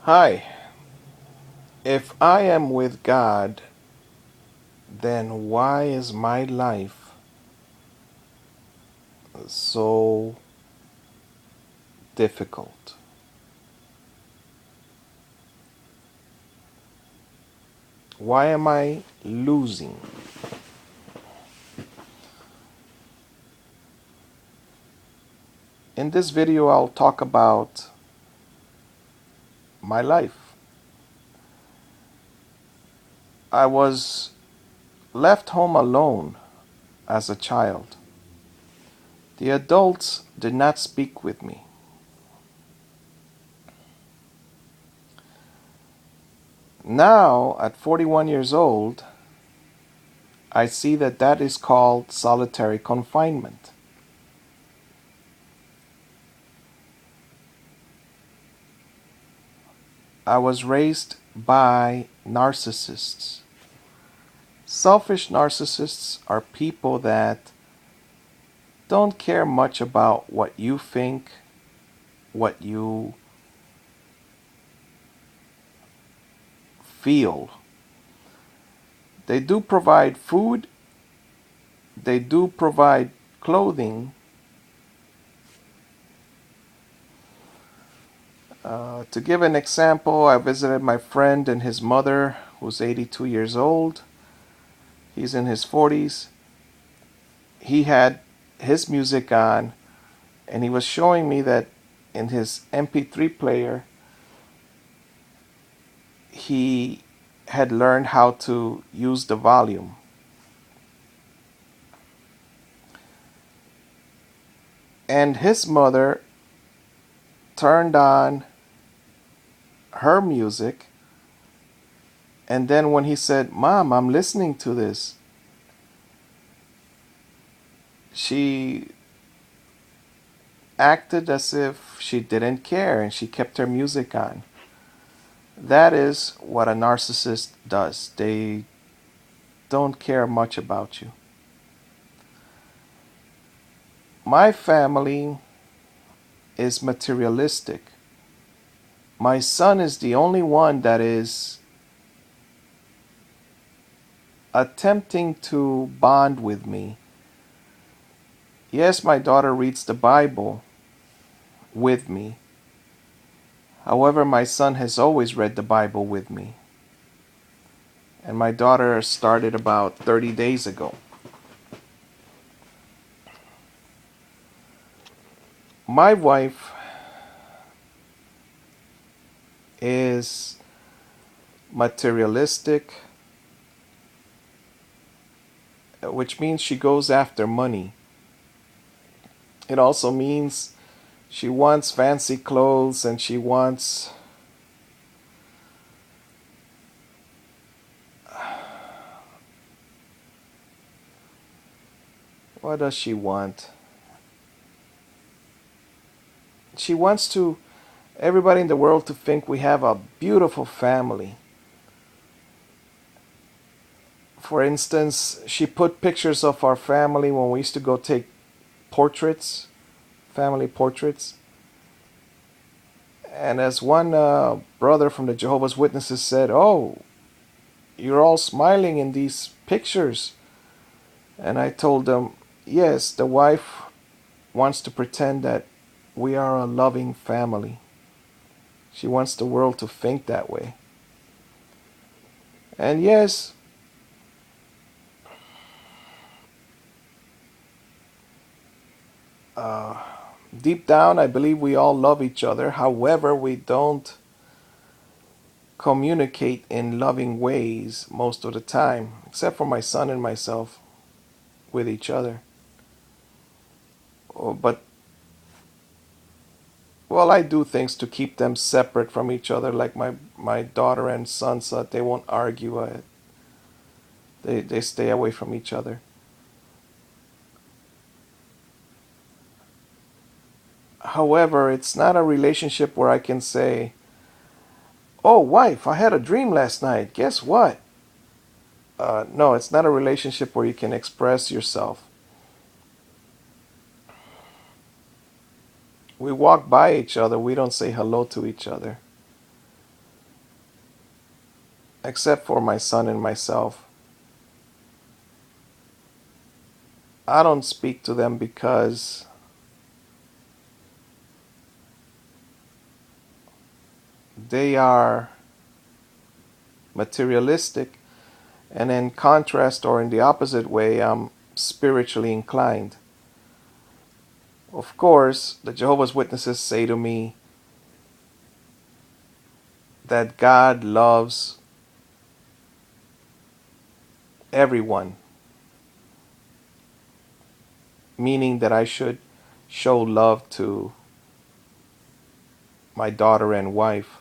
Hi, if I am with God, then why is my life so difficult? Why am I losing? In this video, I'll talk about my life. I was left home alone as a child. The adults did not speak with me. Now, at 41 years old, I see that that is called solitary confinement. I was raised by narcissists. Selfish narcissists are people that don't care much about what you think, what you feel. They do provide food, they do provide clothing. To give an example, I visited my friend and his mother, who's 82 years old. He's in his 40s. He had his music on, and he was showing me that in his MP3 player, he had learned how to use the volume. And his mother turned on her music, and then when he said, "Mom, I'm listening to this," she acted as if she didn't care and she kept her music on. That is what a narcissist does. They don't care much about you. My family is materialistic. My son is the only one that is attempting to bond with me. Yes, my daughter reads the Bible with me. However, my son has always read the Bible with me. And my daughter started about 30 days ago. My wife is materialistic, which means she goes after money. It also means she wants fancy clothes and she wants what does she want? She wants to everybody in the world to think we have a beautiful family. For instance, she put pictures of our family when we used to go take portraits, family portraits. And as one brother from the Jehovah's Witnesses said, "Oh, you're all smiling in these pictures." And I told them, yes, the wife wants to pretend that we are a loving family. She wants the world to think that way. And yes, uh, deep down, I believe we all love each other. However, we don't communicate in loving ways most of the time, except for my son and myself with each other. But, well, I do things to keep them separate from each other, like my daughter and son, so that they won't argue. They stay away from each other. However, it's not a relationship where I can say, "Oh, wife, I had a dream last night. Guess what?" No, it's not a relationship where you can express yourself. We walk by each other, we don't say hello to each other. except for my son and myself. I don't speak to them because they are materialistic, and in contrast or in the opposite way, I'm spiritually inclined. Of course, the Jehovah's Witnesses say to me that God loves everyone, meaning that I should show love to my daughter and wife.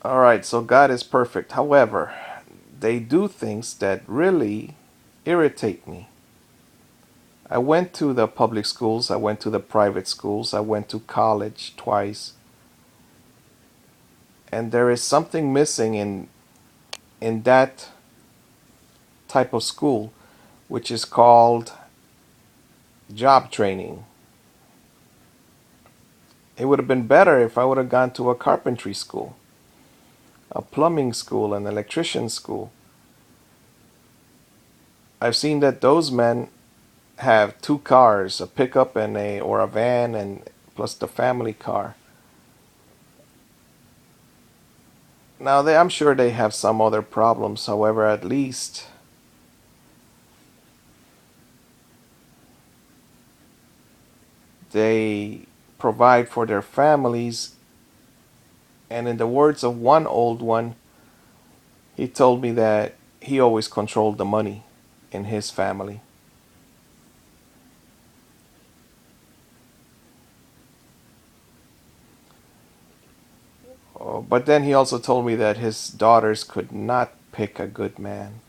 Alright, so God is perfect. However, they do things that really irritate me. I went to the public schools, I went to the private schools, I went to college twice, and there is something missing in that type of school, which is called job training. It would have been better if I would have gone to a carpentry school, a plumbing school, an electrician school. I've seen that those men have two cars, a pickup and a van, and plus the family car. Now I'm sure they have some other problems. However, at least they provide for their families. And in the words of one old one, he told me that he always controlled the money in his family. But then he also told me that his daughters could not pick a good man.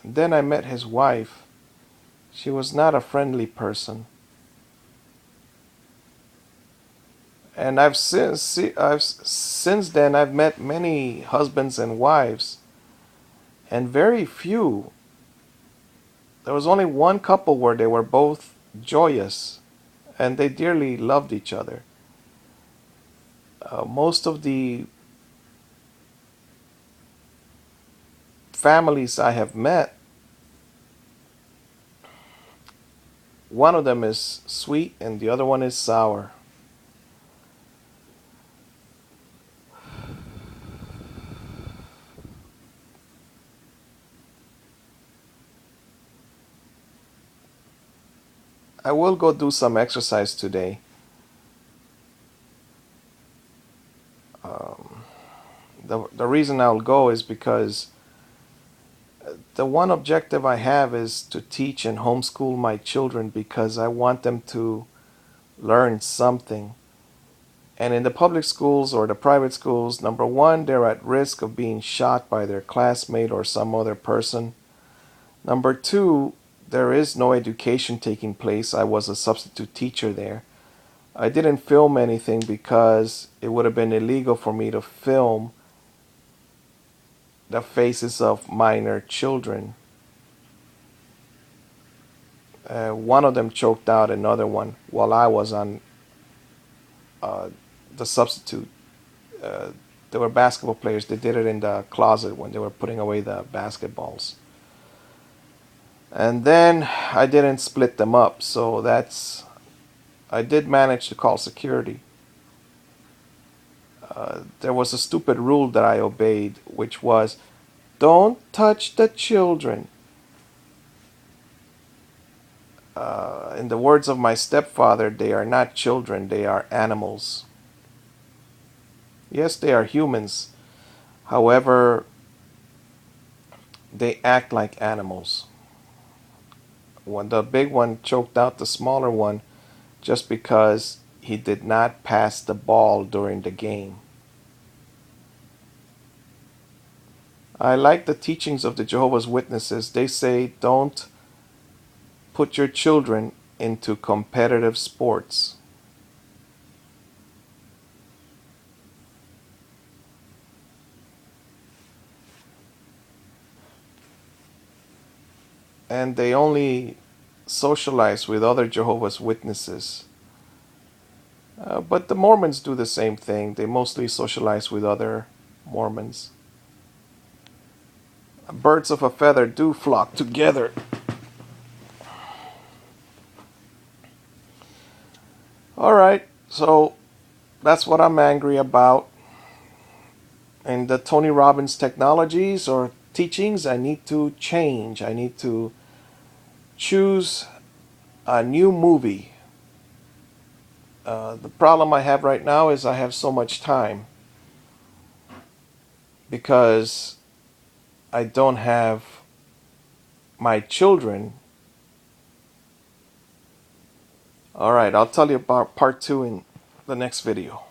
And then I met his wife. She was not a friendly person. And since then I've met many husbands and wives, and very few. There was only one couple where they were both joyous, and they dearly loved each other. Most of the families I have met, one of them is sweet and the other one is sour. I will go do some exercise today. Um, the reason I'll go is because the one objective I have is to teach and homeschool my children because I want them to learn something. And in the public schools or the private schools, number one, they're at risk of being shot by their classmate or some other person. Number two, there is no education taking place. I was a substitute teacher there. I didn't film anything because it would have been illegal for me to film the faces of minor children. One of them choked out another one while I was on uh, the substitute. Uh, they were basketball players. They did it in the closet when they were putting away the basketballs. And then I didn't split them up, so I did manage to call security. There was a stupid rule that I obeyed, which was don't touch the children. In the words of my stepfather, they are not children, they are animals. Yes, they are humans. However, they act like animals. When the big one choked out the smaller one just because he did not pass the ball during the game. I like the teachings of the Jehovah's Witnesses. They say don't put your children into competitive sports. and they only socialize with other Jehovah's Witnesses. But the Mormons do the same thing. They mostly socialize with other Mormons. Birds of a feather do flock together. Alright, so that's what I'm angry about. And the Tony Robbins technologies or teachings, I need to change. I need to choose a new movie. The problem I have right now is I have so much time because I don't have my children. Alright, I'll tell you about part 2 in the next video.